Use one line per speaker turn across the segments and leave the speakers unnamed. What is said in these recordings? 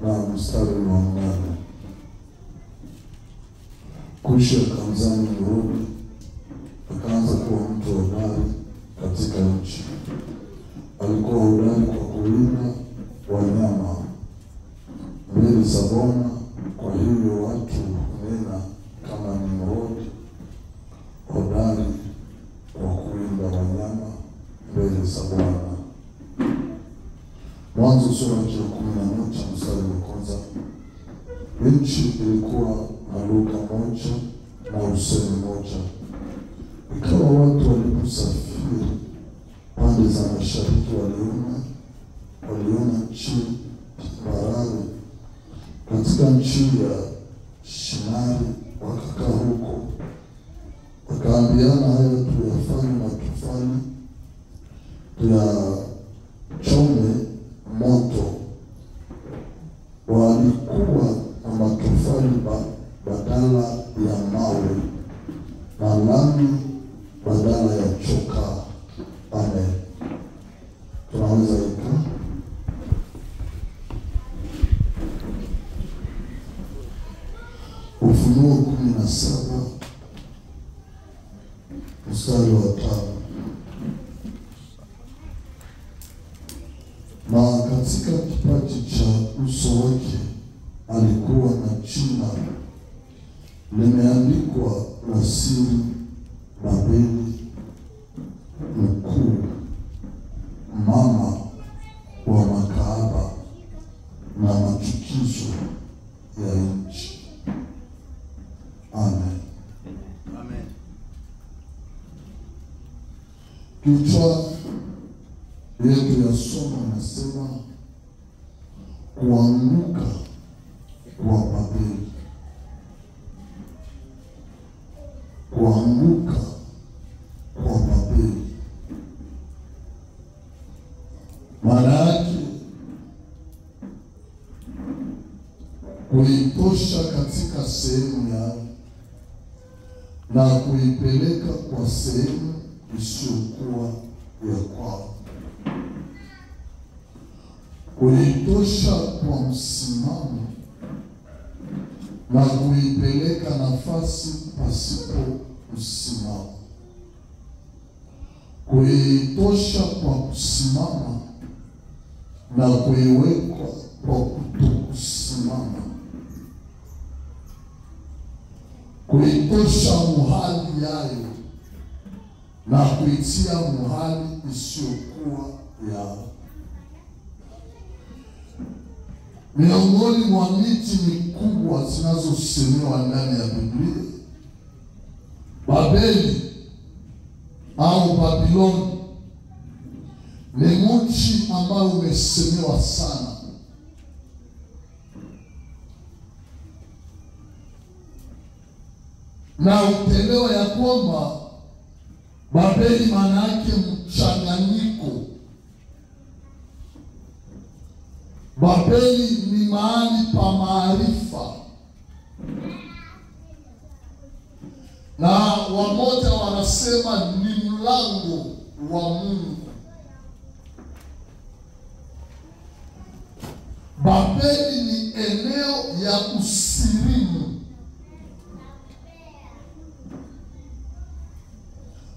na mstari wa 8. Kushi akamzaa Nimrodi, akaanza kuwa mtu hodari katika nchi. Alikuwa hodari kwa kuwinda wanyama mbele za Bwana. Kwa hiyo watu hunena kama Nimrodi, hodari kwa kuwinda wanyama mbele za Bwana. Mwanzo sura ya 11 mstari wa kwanza. Nchi ilikuwa na lugha moja na usemi moja. Ikawa watu waliposafiri pande za mashariki, waliona nchi barani katika nchi ya Shinari, wakakaa huko. Wakaambiana, haya tuyafanye matofali, tuyachome moto. Walikuwa na matofali badala ya mawe na lami badala ya chokaa. Amen. Tunaweza ikaa. Ufunuo 17 mstari wa 5. Na katika kipaji cha uso wake alikuwa na jina limeandikwa la siri, Babeli mkuu, mama wa makahaba na machukizo ya nchi. Amen.
Amen.
Kichwa yetu ya somo nasema kuanguka kwa Babeli. Kuanguka kwa Babeli maana yake kuitosha katika sehemu yao na kuipeleka kwa sehemu isiyokuwa ya kwao. Kuitosha kwa msimamo na kuipeleka nafasi pasipo msimamo. Kuitosha kwa kusimama na kuiwekwa kwa kutokusimama. Kuitosha muhali yayo na kuitia muhali isiyokuwa yao. Miongoni mwa miti mikubwa zinazosemewa ndani ya Biblia, Babeli au Babiloni ni mji ambao umesemewa sana. Na utelewa ya kwamba Babeli maana yake mchanganyiko. Babeli ni mahali pa maarifa, na wamoja wanasema ni mlango wa Mungu. Babeli ni eneo ya usirimu.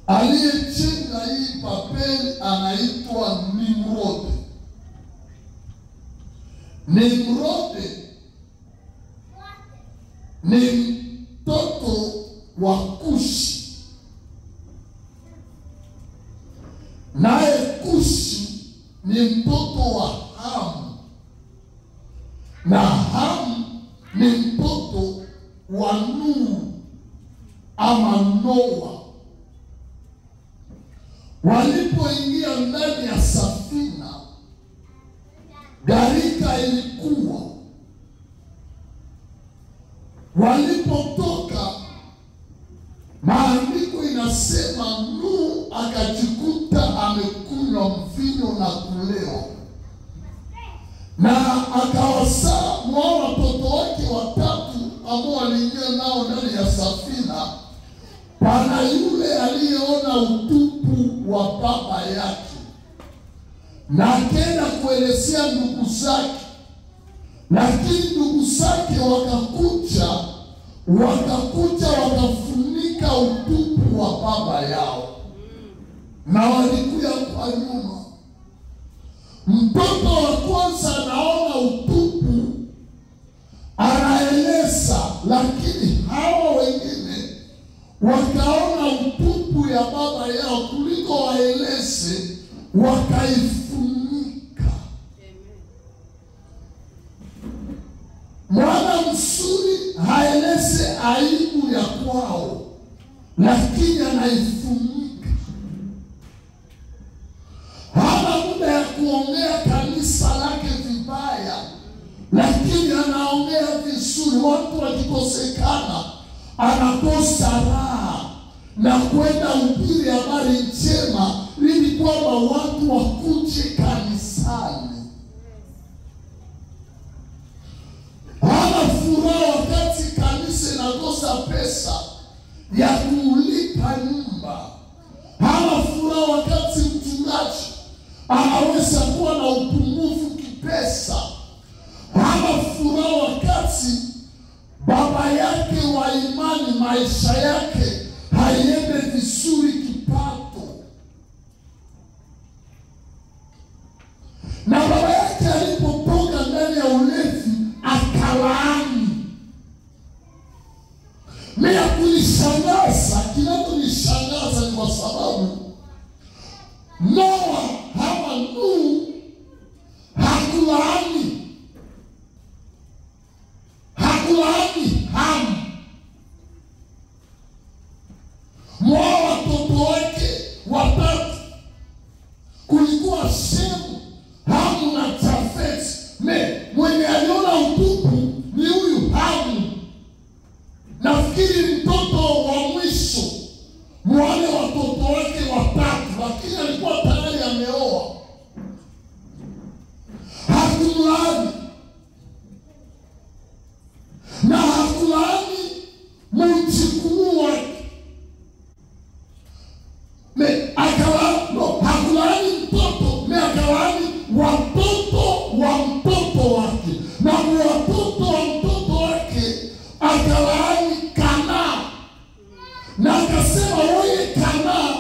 Aliyejenga hii Babeli anaitwa Nimrodi. Nimrodi ni mtoto wa Kushi, naye Kushi ni mtoto wa Hamu, na Hamu ni mtoto wa Nuhu ama Noa. Walipoingia ndani ya safina, gharika ilikuwa. Walipotoka, maandiko inasema Nuhu akajikuta amekunywa mvinyo na kulewa, na akawasaa watoto wake watatu ambao waliingia nao ndani ya safina. Pana yule aliyeona utupu utupu wa baba yake, na akaenda kuelezea ndugu zake. Lakini ndugu zake wakakuja wakafunika utupu wa baba yao, na walikuja kwa nyuma. Mtoto wa kwanza anaona utupu, anaeleza, lakini hawa wengine wakaona utupu ya baba yao, kuliko waeleze wakaifunika. Mwana mzuri haeleze aibu ya kwao, lakini anaifunika. Hana muda ya kuongea kanisa lake vibaya, lakini anaongea vizuri. Watu wakikosekana, anakosa raha na kwenda ubiri habari njema, ili kwamba watu wakuje kanisani. Hana furaha wakati kanisa inakosa pesa ya kulipa nyumba. Hana furaha wakati mchungaji anaweza kuwa na upungufu kipesa. Hana furaha wakati baba yake wa imani maisha yake haiende vizuri kipato. Na baba yake alipotoka ndani ya ulevi akalaani. Mimi kunishangaza, kinachonishangaza ni kwa sababu Noa hapa Nuhu hakulaani Hamu. Mwa watoto wake watatu kulikuwa Shemu, Hamu na Jafeti. Mwenye aliona utupu ni huyu Hamu. Nafikiri mtoto wa mwisho wale watoto wake watatu, lakini alikuwa tayari ameoa. Hakumlaani na hakulaani mjukuu wake. Hakulaani mtoto, akalaani watoto wa mtoto wake, na watoto wa mtoto wake akalaani Kanaa. Na akasema, wewe Kanaa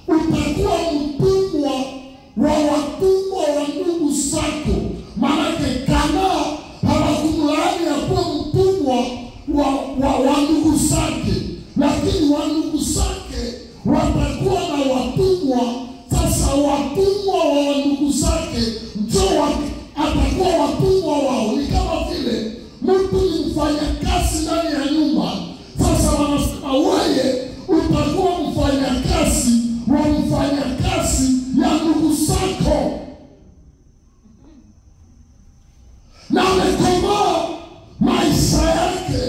utakuwa mtumwa wa watumwa wa ndugu zako. Maanake Kanaa hawakumlaani ya kuwa mtumwa wa ndugu zake, lakini wa ndugu zake watakuwa na watumwa. Sasa watumwa wa ndugu zake ndio atakuwa watumwa wao. Ni kama vile mtu ni mfanyakazi ndani ya nyumba. Sasa wanasema, wewe utakuwa mfanyakazi wa mfanyakazi ya ndugu zako. Na amekomaa maisha yake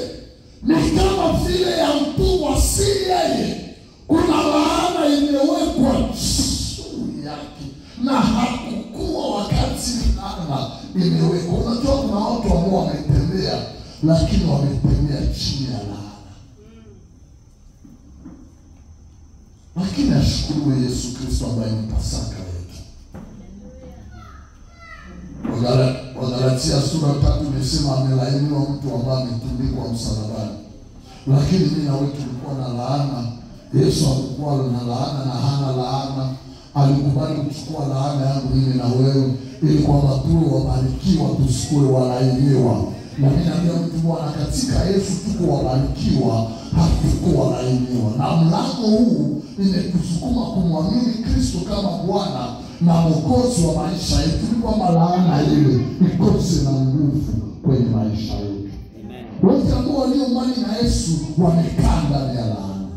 ni kama vile ya mtumwa, si yeye. Kuna laana imewekwa juu yake, na hakukuwa wakati laana imewekwa. Unajua kuna watu ambao wametembea, lakini wametembea chini ya laana. Lakini ashukuriwe Yesu Kristo ambaye ni Pasaka yetu. Wagalatia sura 3 imesema amelaaniwa mtu ambaye ametundikwa msalabani. Lakini mimi na wewe tulikuwa na laana. Yesu alikuwa na laana na hana laana. Alikubali kuchukua laana yangu mimi na wewe, ili kwamba tuwe wabarikiwa, tusikue walaaniwa. Na mimi naambia mtu, Bwana, katika Yesu tuko wabarikiwa, hatuko walaaniwa. Na mlango huu imetusukuma kumwamini Kristo kama Bwana na Mwokozi wa maisha yetu, ili kwamba laana ile ikose na nguvu kwenye maisha yetu. Wote ambao walio mbali na Yesu wamekaa ndani ya laana.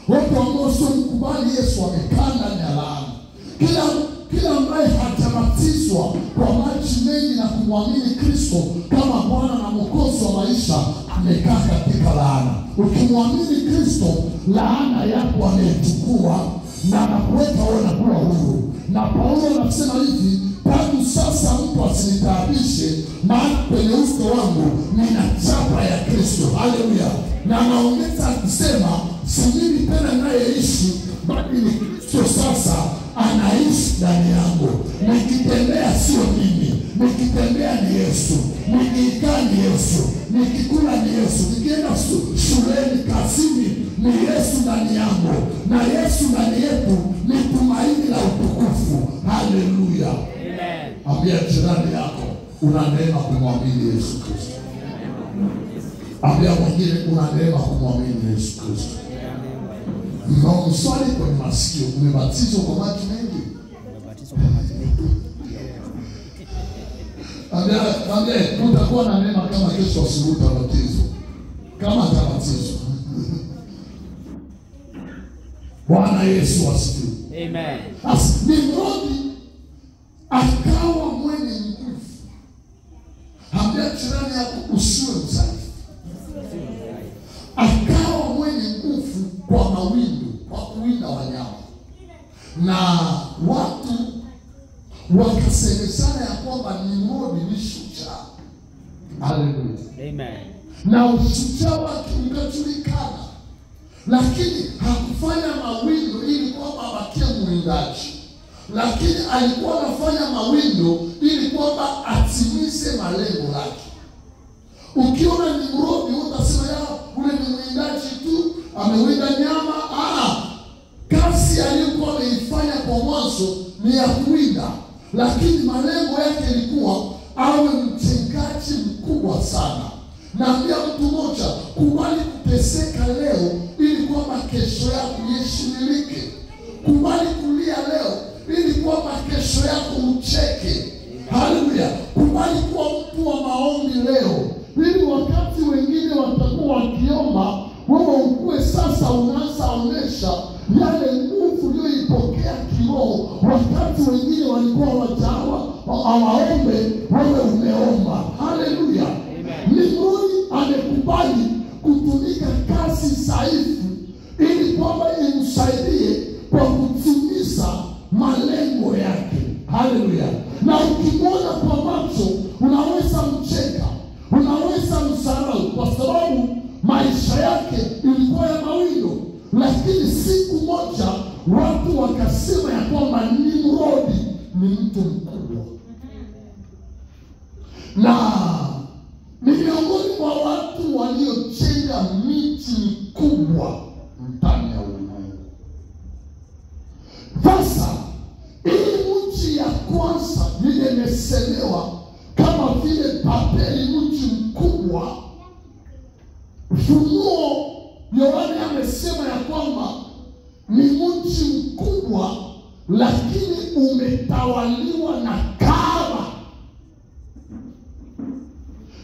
Wote ambao sio mkubali Yesu wamekaa ndani ya laana. Kila ambaye hajabatizwa kwa maji mengi na kumwamini Kristo kama Bwana na Mwokozi wa maisha amekaa katika laana. Ukimwamini Kristo, laana yako amechukua na anakuweka wewe na kuwa huru. Na Paulo anasema hivi, tangu sasa mtu asinitaabishe, maana kwenye uso wangu nina chapa ya Kristo. Haleluya. Na anaongeza kusema, si mimi tena ninayeishi, bali ni Kristo So sasa anaishi ndani yangu. Nikitembea sio mimi, nikitembea ni Yesu, nikikaa ni Yesu, nikikula ni Yesu, nikienda shuleni, kazini ni Yesu ndani yangu, na Yesu ndani yetu ni tumaini la utukufu. Haleluya. Amen. Ambia jirani yako una neema kumwamini Yesu Kristo. Ambia mwingine una neema kumwamini Yesu Kristo. Na mswali kwa masikio, umebatizwa kwa maji mengi. Ambia utakuwa na neema kama kesho asubuhi utabatizwa. Kama atabatizwa. Bwana Yesu asifiwe. Amen. Nimrodi akawa mwenye nguvu. Ambia jirani yako usiwe mzaifu. Akawa mwenye nguvu kwa mawindo, kwa kuwinda wanyama. Na watu wakasemezana ya kwamba Nimrodi ni shujaa. Haleluya. Amen. Na ushujaa wake ukajulikana. Lakini hakufanya mawindo ili kwamba abakie mwindaji. Lakini alikuwa anafanya mawindo ili kwamba atimize malengo yake. Ukiona Nimrodi utasema ya ule ni mwindaji tu, amewinda nyama. Kazi aliyokuwa ameifanya kwa mwanzo ni ya kuwinda, lakini malengo yake ilikuwa awe mtengaji mkubwa sana. Naambia mtu mmoja, kubali kuteseka leo ili kwamba kesho yako iheshimike. Kubali kulia leo ili kwamba kesho yako ucheke. Haleluya. Kubali kuwa mtu wa maombi leo ili wakati wengine watakuwa wakiomba, wewe ukue sasa unaanza onyesha yale nguvu uliyoipokea kiroho. Wakati wengine walikuwa wajawa hawaombe, wewe umeomba. Haleluya. Nimrodi amekubali kutumika kazi dhaifu ili kwamba imsaidie kwa kutimiza malengo yake. Haleluya. Na ukimwona kwa macho unaweza mcheka, unaweza msarau, kwa sababu maisha yake ilikuwa ya mawindo. Lakini siku moja watu wakasema ya kwamba Nimrodi ni mtu mkubwa. Na ni miongoni mwa watu waliojenga miti mikubwa ndani ya ulimwengu. Sasa hii mji ya kwanza imeselewa kama vile Babeli, mji mkubwa. Ufunuo Yohana amesema ya kwamba ni mji mkubwa, lakini umetawaliwa na kahaba.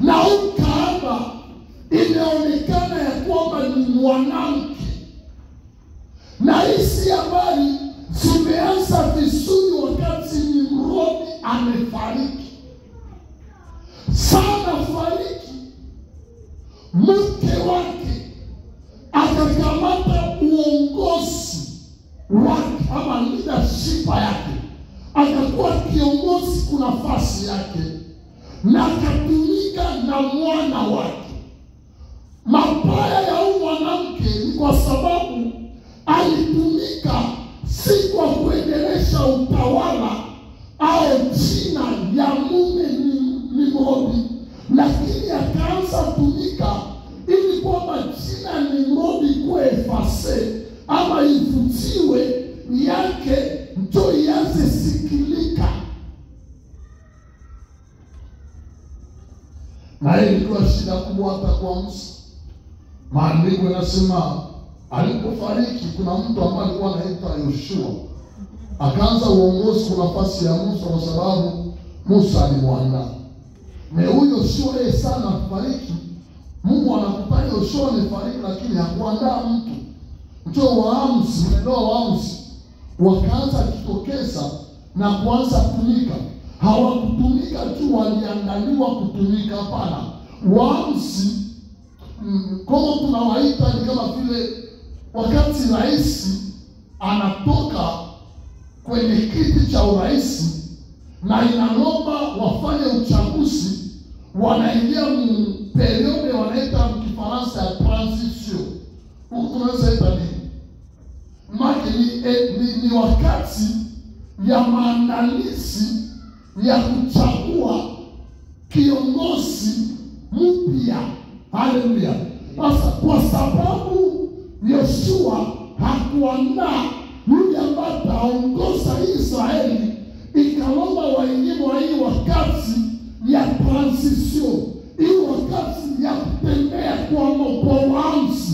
Na huyu kahaba inaonekana ya kwamba ni mwanamke. Na hizi habari zimeanza vizuri wakati Nimrodi amefariki. Sana fariki, mke wake akakamata uongozi wake ama leadership yake, akakuwa kiongozi kwa nafasi yake, na akatumika na mwana wake. Mabaya ya huyu mwanamke ni kwa sababu alitumika si kwa kuendelesha utawala au jina ya mume Nimrodi, lakini akaanza kutumika ili kwamba jina Nimrodi kuwe efase ama ifutiwe yake, ndio ianze sikilika. Na hii ilikuwa shida kubwa hata kwa Musa. Maandiko yanasema alipofariki kuna mtu ambaye alikuwa anaitwa Yoshua akaanza uongozi kwa nafasi ya Musa, kwa sababu Musa alimwandaa. Na huyo Yoshua yeye sana kufariki, Mungu anakupata Yoshua amefariki, lakini hakuandaa mtu. Mtu waamuzi, ndio waamuzi wakaanza kutokeza na kuanza kutumika. Hawakutumika tu, waliandaliwa kutumika. Hapana, waamuzi kama tunawaita ni kama vile wakati rais anatoka kwenye kiti cha urais na inalomba wafanye uchaguzi, wanaingia periode wanaita Kifaransa ya transition. Huko tunaweza ita nini? Maki ni wakati ya maandalizi ya kuchagua kiongozi mpya. Haleluya. Sasa kwa sababu Yoshua hakuandaa yule ambaye ataongoza Israeli, ikalomba waingie wa hii wakati ya transition, hii wakati ya kutembea kwa mwanzi,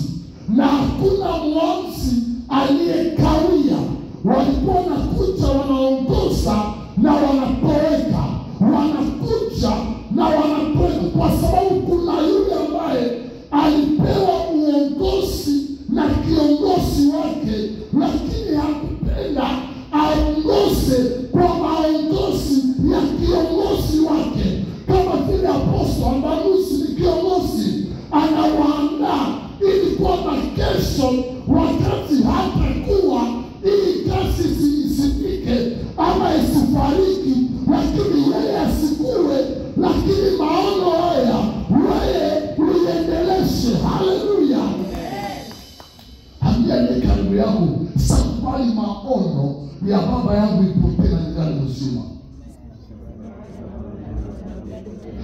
na hakuna mwanzi aliyekawia. Walikuwa wanakuja wanaongoza na wanatoweka, wanakuja na wanatoweka, kwa sababu kuna yule ambaye alipewa uongozi na kiongozi wake, lakini hakupenda aongoze kwa maongozi ya kiongozi wake. Kama vile Apostol Ambalusi ni kiongozi, anawaandaa ili kwamba kesho wakati hatakuwa hii kazi isifike ama isifariki, lakini yeye asikue, lakini maono haya wewe uendeleshe. Haleluya. Hamjani karibu yangu, sakubali maono ya baba yangu ipotee na ningali mzima.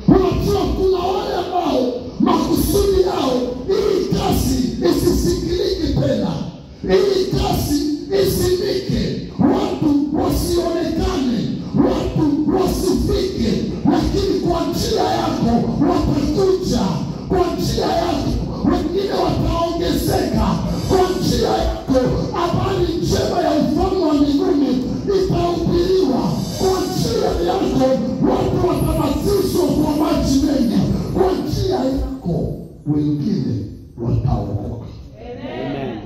Unajua kuna wale ambao makusudi yao hii kazi isisikilike tena, hii kazi isimike, watu wasionekane, watu wasifike, lakini kwa njia yako watakuja, kwa njia yako wengine wataongezeka, kwa njia yako habari njema ya ufalme wa mbinguni itahubiriwa, kwa njia yako watu watabatizwa kwa maji mengi, kwa njia yako wengine wataokoka. Amen.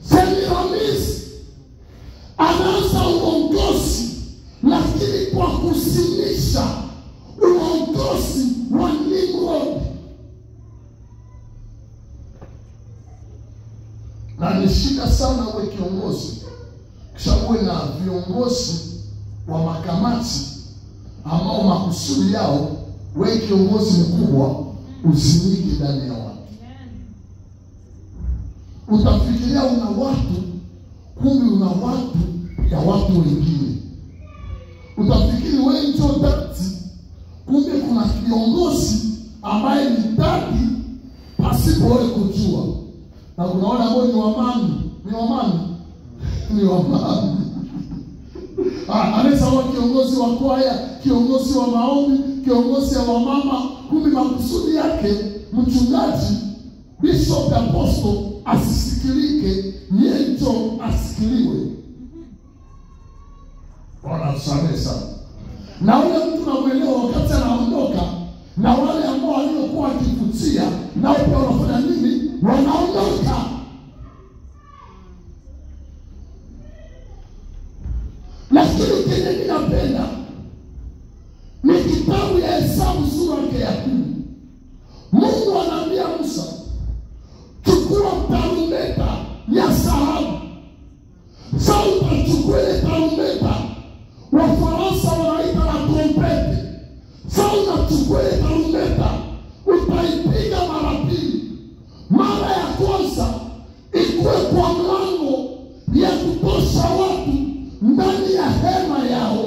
Semiramis anaanza uongozi, lakini kwa kusinisha uongozi wa Nimrod. Na nishika sana uwe kiongozi, kisha uwe na viongozi wa makamati ambao makusudi yao wewe kiongozi mkubwa usiniki ndani ya watu. Utafikiria una watu, kumbe una watu ya watu wengine. Utafikiri wewe ndio dati, kumbe kuna kiongozi ambaye ni dati pasipo wewe kujua. Na unaona ambao ni wamani, anaweza kuwa kiongozi wa kwaya, kiongozi wa maombi, kiongozi wa mama, kumbe makusudi yake mchungaji, bishop, apostle asisikilike, nyeto asikiliwe. Bwana tusamehe sana. Na ule mtu namuelewa wakati anaondoka, na wale ambao waliokuwa wakifutia nao pia wanafanya nini? Wanaondoka. Lakini kile ninapenda ni kitabu ya Hesabu sura ya 10. Mungu anaambia Musa, chukua tarumbeta ya dhahabu. Sasa utachukua ile tarumbeta, Wafaransa wanaita na trompete. Sasa utachukua ile tarumbeta, utaipiga mara mbili. Mara ya kwanza ikuwe kwa mlango ya kutosha watu ndani ya hema yao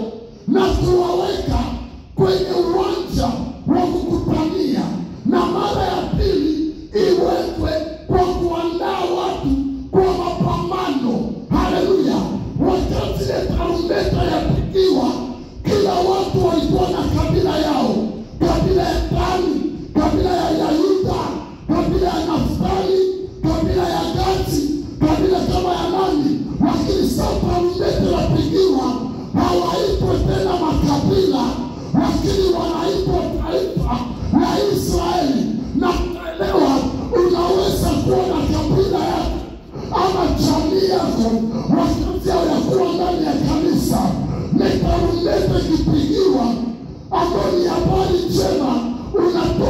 na kuwaweka kwenye uwanja wa kukutania, na mara ya pili iwekwe kwa kuandaa watu kwa mapambano. Haleluya. Wakati ile tarumbeta yapigiwa, kila watu walikuwa na kabila yao, kabila ya Dani, kabila ya Yuda, kabila ya Naftali, kabila ya Gadi, kabila kama ya nani. Lakini sasa tarumbeta yapigiwa, hawaitwe tena makabila, lakini wanaitwa taifa la Israeli. Na elewa, unaweza kuwa na kabila yako ama jamii yako, wakati ya kuwa ndani ya kanisa, na tarumbeta ikipigiwa, ambayo ni habari njema, unatoka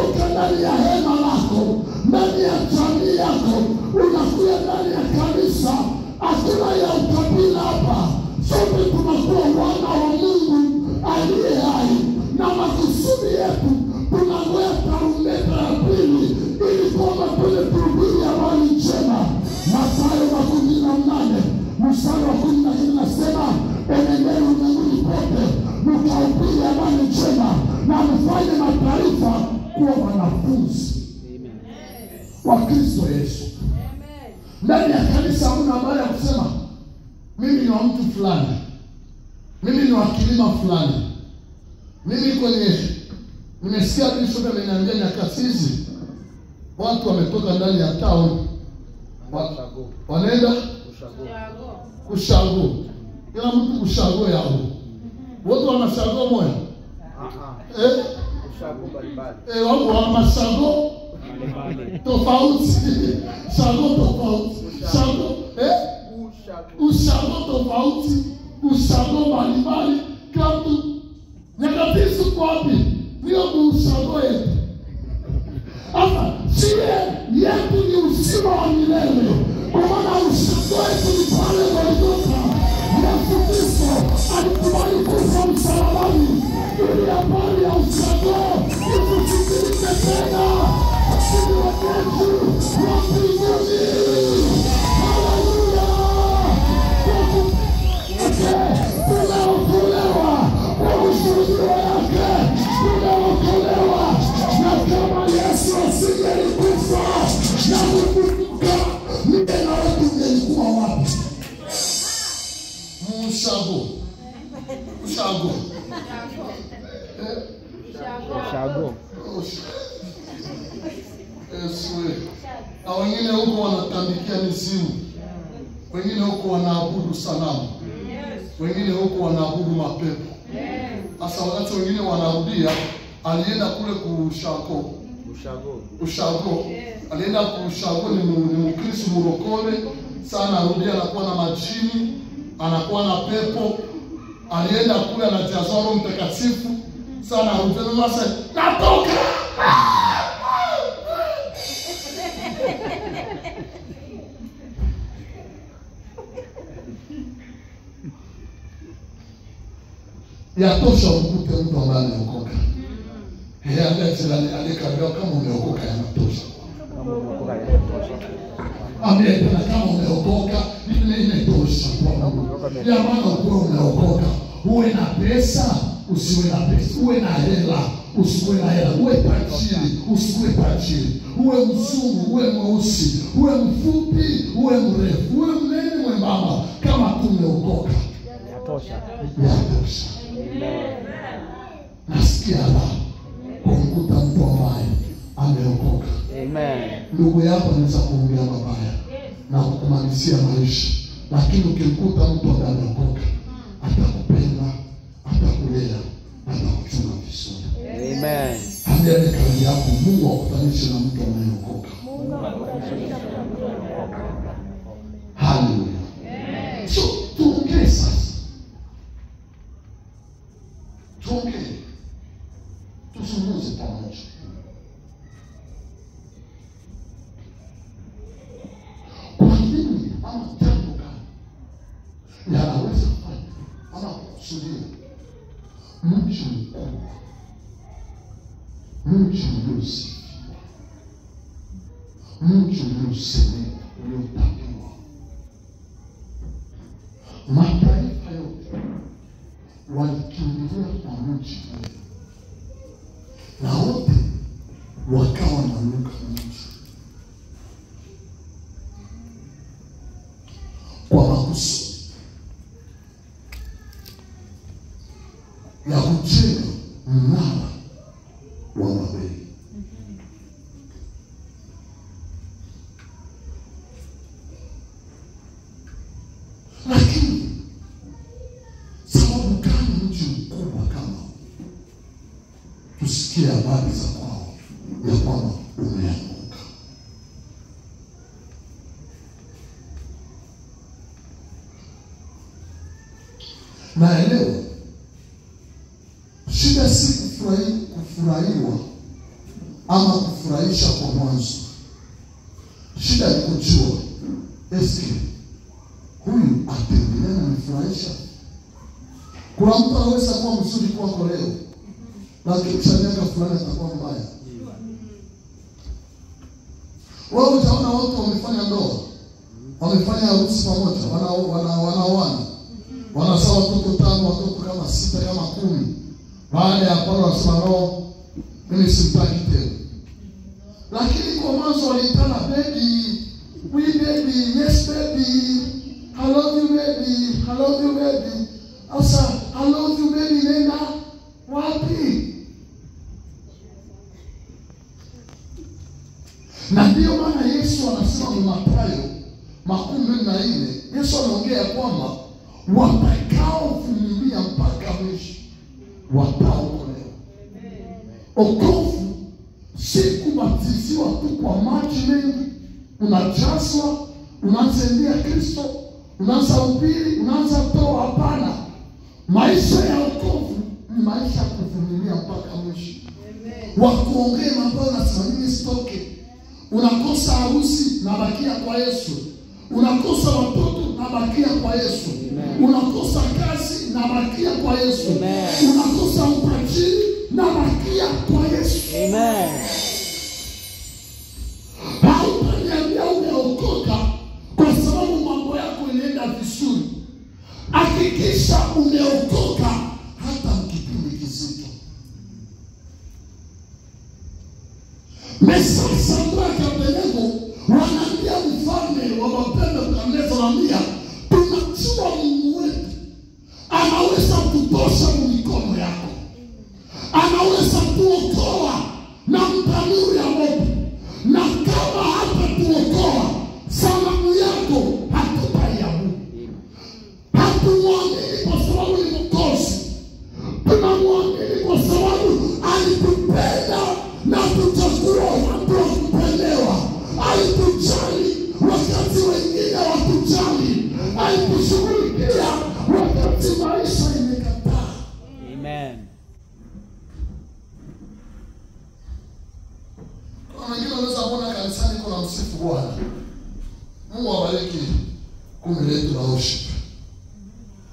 wa Kristo Yesu. Ndani ya kanisa hamna habari ya kusema mimi ni wa mtu fulani, mimi ni wa kilima fulani. Mimi nimesikia Bishop ameniambia nyakati hizi watu wametoka ndani ya town wanaenda kushago. Kila mtu kushago yao. Wote wanashago moja. Kushago mbalimbali. Wao wanashago tofauti. Shago tofauti. Shago ushago tofauti. Ushago mbalimbali. Katu nyakatisu kwa wapi? Ndio ushago yetu. Hapa yetu ni uzima wa milele. Kwa maana ushago yetu ni pale Golgotha. Yesu Kristo alikubali kufa msalabani ili habari ya ushago itusikilize tena. Sisi watetu wa mbinguni. Haleluya. Tumeokolewa kwa ushuhuda wake. Tumeokolewa na kama Yesu asingelikufa na kufufuka, mimi na wewe tungelikuwa wapi? Ushago. Na wengine huko wanatambikia mizimu. Wengine huko wanaabudu sanamu. Wengine huko wanaabudu mapepo. Sasa wakati wengine wanarudia, alienda kule Ushago. Alienda kushago ni Mkristo murokole. Sana arudia anakuwa na majini, anakuwa na pepo. Alienda kule anajazwa Roho Mtakatifu. Sana arudia sasa natoka. Yatosha ukute mtu ambaye ameokoka. Yeye ndiye aliyekabia kama umeokoka yanatosha. Amen. Kama umeokoka ile imetosha kwa Mungu. Ya maana ukiwa umeokoka, uwe na pesa, usiwe na pesa, uwe na hela, usiwe na hela, uwe tajiri, usiwe tajiri, uwe mzungu, uwe mweusi, uwe mfupi, uwe mrefu, uwe mnene, mwembamba, kama tu umeokoka yatosha. Nasikia raha kumkuta mtu ambaye ameokoka. Amen. Ndugu yako anaweza kuongea mabaya na kukumalizia maisha, lakini ukimkuta mtu ambaye ameokoka, atakupenda, atakulea, atakuchunga vizuri. Amen. Ambia kazi yako, Mungu akutanishe na mtu anayeokoka. Haleluya. So tuongee sasa. Tuongee. Tuzungumze pamoja. Kwa nini ama jambo gani yanaweza kufanya ama kusudia mji mkubwa, mji uliosifiwa, mji uliosemewa, uliotakiwa, mataifa yote walikimbilia kwa mji ule, na wote wakawa na lugha moja kwa makusudi ya kujenga mnara wa Babeli. Lakini sababu gani mji mkubwa kama tusikie habari za kwao ya kwamba umeanguka? Naelewa shida si kufurahiwa ama kufurahisha kwa mwanzo. Shida ni kujua eski huyu atendelea na nifurahisha. Kuna mtu anaweza kuwa mzuri kwako leo, lakini kisha miaka fulani atakuwa mbaya. Wewe utaona watu wamefanya ndoa, wamefanya harusi pamoja, wanaoana, wanazaa watoto 5, watoto kama 6, kama 10. Baada ya pale wanasema no, mimi simtaki tena. Lakini kwa mwanzo waliitana baby, we baby, yes baby, I love you baby, I love you baby. Asa, I love you baby, nenda wapi? Na ndio maana Yesu anasema ni Mathayo 14, Yesu anaongea kwamba watakaovumilia mpaka mwisho wataokolewa. Okovu si kubatiziwa tu kwa maji mengi, unajazwa, unaanza Kristo, unaanza upili, unaanza toa. Hapana. Maisha ya okovu ni maisha ya kuvumilia mpaka mwisho. Wakuongee mambo na samini stoke. Unakosa harusi na bakia kwa Yesu. Unakosa watoto na bakia kwa Yesu. Unakosa kazi na bakia kwa Yesu. Unakosa utajiri na bakia kwa Yesu.
Amen.
Hautaniambia umeokoka kwa sababu mambo yako inaenda vizuri. Hakikisha umeokoka hata mkipindi kizito. Sasa mwaka Abednego wanaambia mfalme wa mapendo kameza wanaambia, tunajua Mungu wetu anaweza kutosha mikono yako. Anaweza kuokoa na mtanuru ya moto. Na kama hata kuokoa sanamu yako hatutaiabudu. Hatumwamini kwa sababu ni mkosi. Tunamwamini kwa sababu alitupenda na tutakuwa watu wa kupendelewa. Alitujali wakati wengine watujali. Alitushughulikia wakati maisha imekataa.
Amen.
Kuna wengine wanaweza kuona kanisani kuna msifu Bwana. Mungu awabariki kundi letu la worship.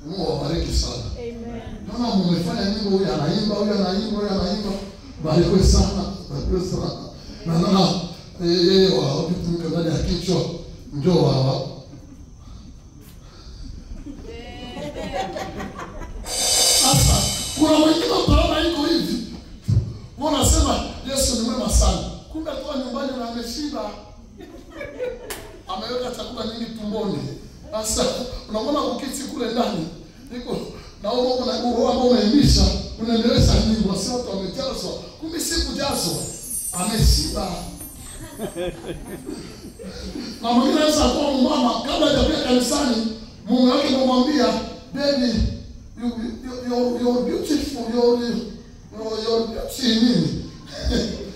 Mungu awabariki sana. Amen. Kama mmefanya nyimbo, huyu anaimba, huyu anaimba, huyu anaimba. Barikiwe sana. Barikiwe sana. Na yeye wa vitu ndani ya kichwa njoo hawa. Sasa kuna wengine wanaona iko hivi. Wanasema Yesu ni mwema sana. Kumbe kwa nyumbani na ameshiba. Ameweka chakula nyingi tumboni. Sasa unaona ukiti kule ndani niko na uko na roho ambao unaimisha, unaendeleza nyimbo, sio watu wamejazwa. Kumbe si kujazwa. Ameshiba. Na mwingine anaweza kuwa mama kabla hajafika kanisani, mume wake anamwambia, baby, you're beautiful, you're nini?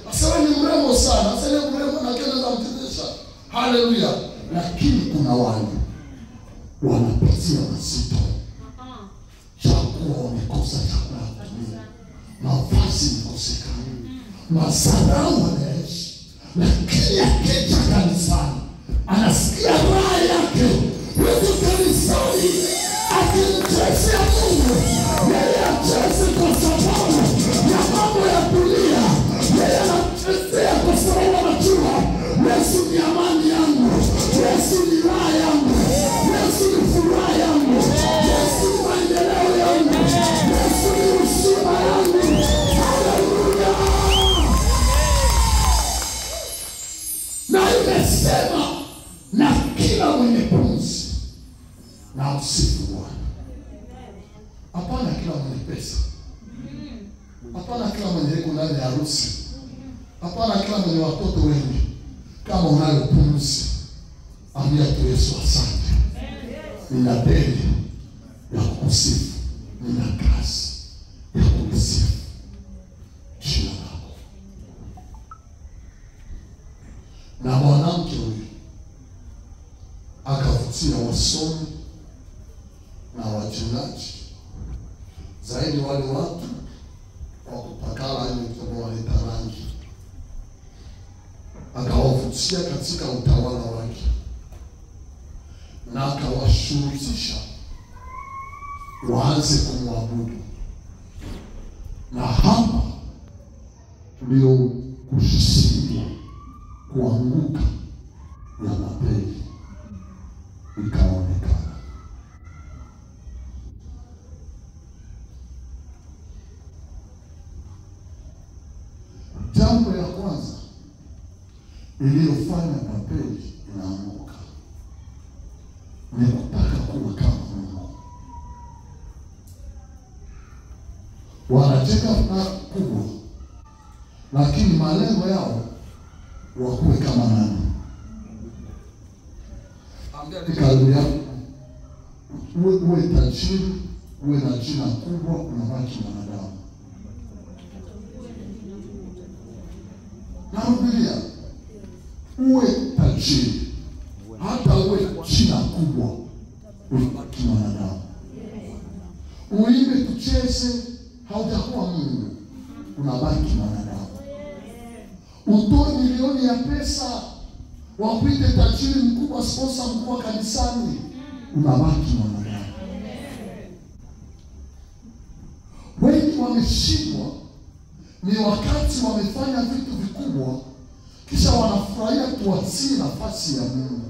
Asema ni mrembo sana. Asema ni mrembo na kile za mtendesha. Haleluya. Lakini kuna wale wanapitia mazito. Chakula wamekosa chakula kutumia. Mavazi mkosekana. Masarau wanaishi. Lakini akija kanisani anasikia raha yake. Yuko kanisani akimchezea Mungu. Yeye acheze kwa sababu ya mambo ya dunia. Yeye anachezea kwa sababu anajua Yesu ni amani yangu. Yesu ni raha yangu. Yesu ni furaha yangu. Yesu ni maendeleo yangu. Yesu ni uzima yangu. Haleluya. Na imesema na kila mwenye pumzi na usifu Bwana. Hapana kila mwenye pesa. Hapana kila mwenye yuko ndani ya harusi. Hapana kila mwenye watoto wengi. Kama unayo pumzi, ambia tu Yesu asante. Nina deni ya kukusifu. Nina kazi ya kukusifu jina lako. Na mwanamke huyu akavutia wasomi na wachungaji, zaidi wale watu wa kupakala ili kutoboa rangi. Akawavutia katika utawala wake na akawashurutisha waanze kumwabudu. Na hapa ndio kushindwa, kuanguka ya Babeli ikaonekana. Jambo ya kwanza, iliyofanya mapenzi inaanguka. Ni kutaka kuwa kama Mungu. Wanacheka na kubwa, lakini malengo yao wakuwe kama nani? Ambia uwe tajiri, uwe na jina kubwa, unabaki mwanadamu. Narudia, uwe tajiri, hata uwe jina kubwa, unabaki mwanadamu. Uimbe, tucheze, hautakuwa Mungu, unabaki mwanadamu. Utoe milioni ya pesa, wakuite tajiri mkubwa, sponsor mkubwa kanisani, unabaki mwanadamu. Wengi wameshindwa ni wakati wamefanya vitu vikubwa, kisha wanafurahia kuachia nafasi ya Mungu.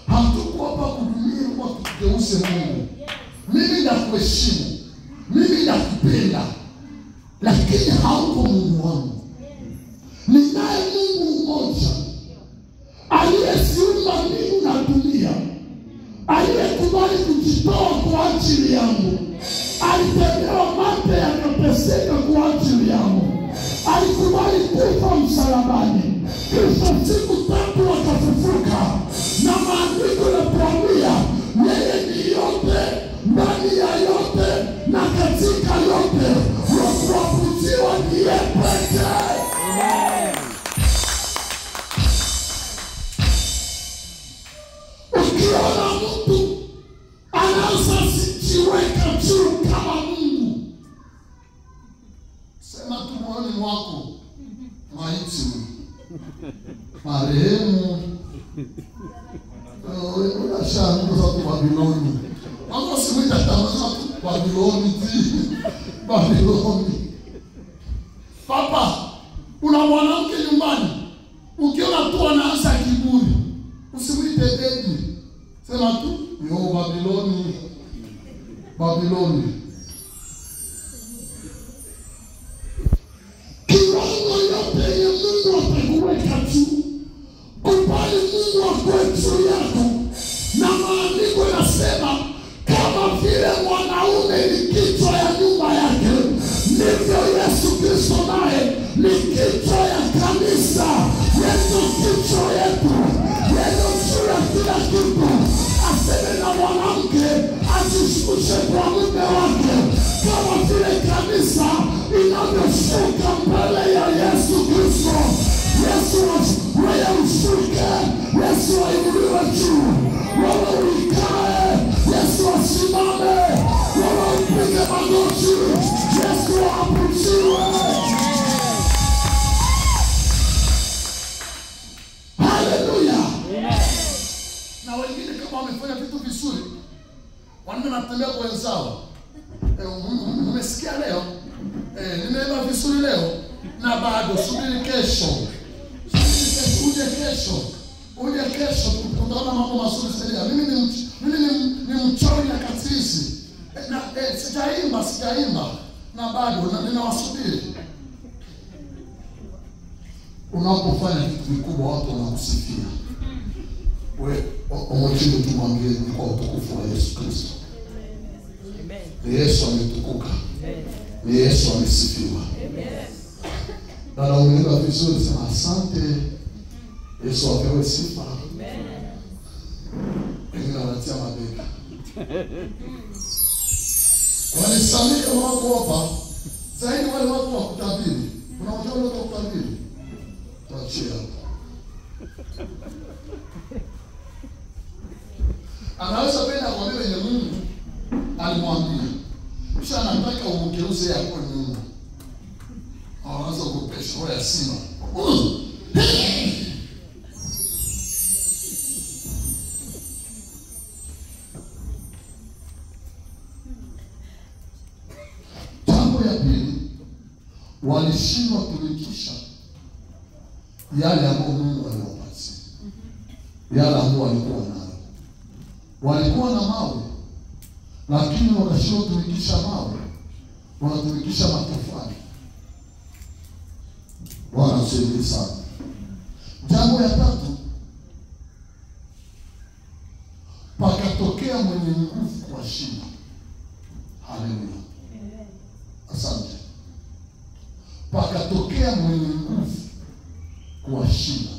Hatuko hapa kudunia kwa kugeuze Mungu. Mimi nakuheshimu, mimi nakupenda, lakini hauko Mungu wangu. Ninaye Mungu mmoja aliyeziumba mbingu na dunia, aliyekubali kujitoa kwa ajili yangu, alitemewa mate yakateseka kwa ajili yangu, alikubali kufa msalabani, kisha siku 3 akafufuka. Na maandiko yanatuambia yeye ni yote, ndani ya yote na katika yote, wa kuabudiwa ni yeye pekee. Ukiona mtu anaanza kujiweka juu kama Mungu, sema tu moyoni mwako, maiti marehemu unashangaa kwa Babiloni. Wao simwita tamaza Babiloni Babiloni. Papa, una mwanamke nyumbani, ukiona tu anaanza kiburi, usimwite Edi. Sema tu, yo Babiloni, Babiloni. Kiwango yote ya Mungu atakuweka juu. Kubali Mungu akuwe juu yako. Na maandiko yanasema kama vile mwanaume ni kichwa ya nyumba yake, ndivyo Yesu Kristo naye ni kichwa ya kanisa. Yesu kichwa yetu, Yesu juu ya kila kitu. Aseme na mwanamke ajishushe kwa mume wake, kama vile kanisa inavyoshuka mbele ya Yesu Kristo. Yesu wewe ushuke, Yesu ainuliwe juu, wewe uikae, Yesu asimame, wewe upige magoti, Yesu abudiwe. Haleluya. Na wengine kama wamefanya vitu vizuri, wanatembea kwa wenzao. Umesikia leo? Nimeenda vizuri leo, na bado subiri kesho. Uje kesho tutaona mambo mazuri sana. Mimi ni mchawi na katisi. Na sijaimba na bado ninawasubiri. Unapofanya vitu vikubwa watu wanakusifia. Wewe omwachie tumwambie ni kwa utukufu wa Yesu Kristo. Amen. Ni Yesu ametukuka. Amen. Ni Yesu amesifiwa. Amen. Na unaenda vizuri sana, asante. Yesu apewe sifa. Amen. Wengine wanatia mabega. Wanisamia wako hapa. Zaidi wale watu wa kutabiri. Kuna watu wa kutabiri. Tuachie hapa. Anaweza kwenda kwa vile yenye Mungu alimwambia. Kisha anataka umgeuze yako Mungu. Anaanza kupesha roho ya simba. Jambo ya pili, walishindwa kutumikisha yale ambayo Mungu aliwapatia. Yale ambayo walikuwa nayo. Walikuwa na mawe, lakini wakashindwa kutumikisha mawe, wanatumikisha matofali. Bwana asifiwe sana. Jambo ya tatu, pakatokea mwenye nguvu kuwashinda. Haleluya. Asante. Pakatokea mwenye nguvu kuwashinda.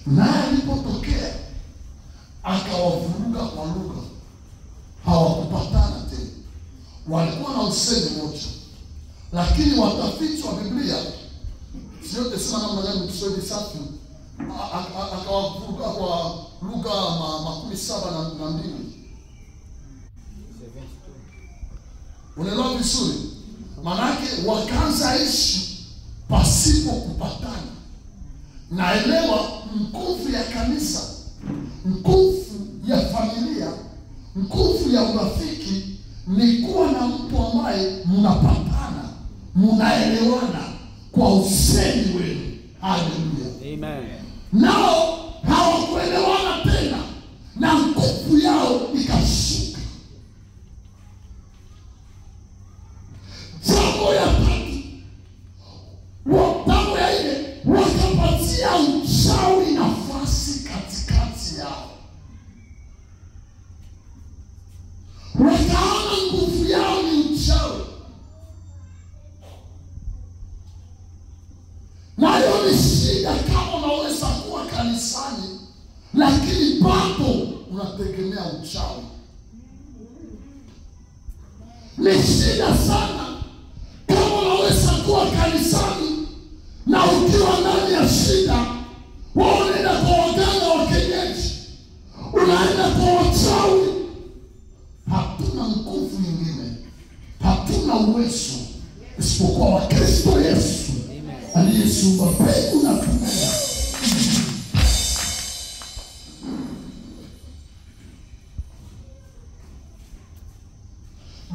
Na alipotokea akawavuruga kwa lugha. Hawakupatana tena. Walikuwa na usemi moja. Lakini watafiti wa Biblia, siyote sana namna gani Kiswahili safi, akawavuruga kwa lugha 72. Unaelewa vizuri? Manake wakaanza ishi pasipo kupatana. Naelewa nguvu ya kanisa, nguvu ya familia, nguvu ya urafiki ni kuwa na mtu ambaye mnapatana, mnaelewana kwa usemi wenu. Haleluya.
Amen.
Nao hawakuelewana tena na nguvu yao ikashuka. Jambo ya tatu, jambo ya ile, wakapatia uchawi nafasi katikati yao. Wakaona nguvu yao ni uchawi. Na hiyo ni shida kama unaweza kuwa kanisani lakini bado unategemea uchawi. Ni shida sana kama unaweza kuwa kanisani na ukiwa ndani ya shida, unaenda kwa waganga wa kienyeji, unaenda kwa wachawi. Hatuna nguvu nyingine, hatuna uwezo isipokuwa wa Kristo Yesu aliyeumba mbingu na dunia.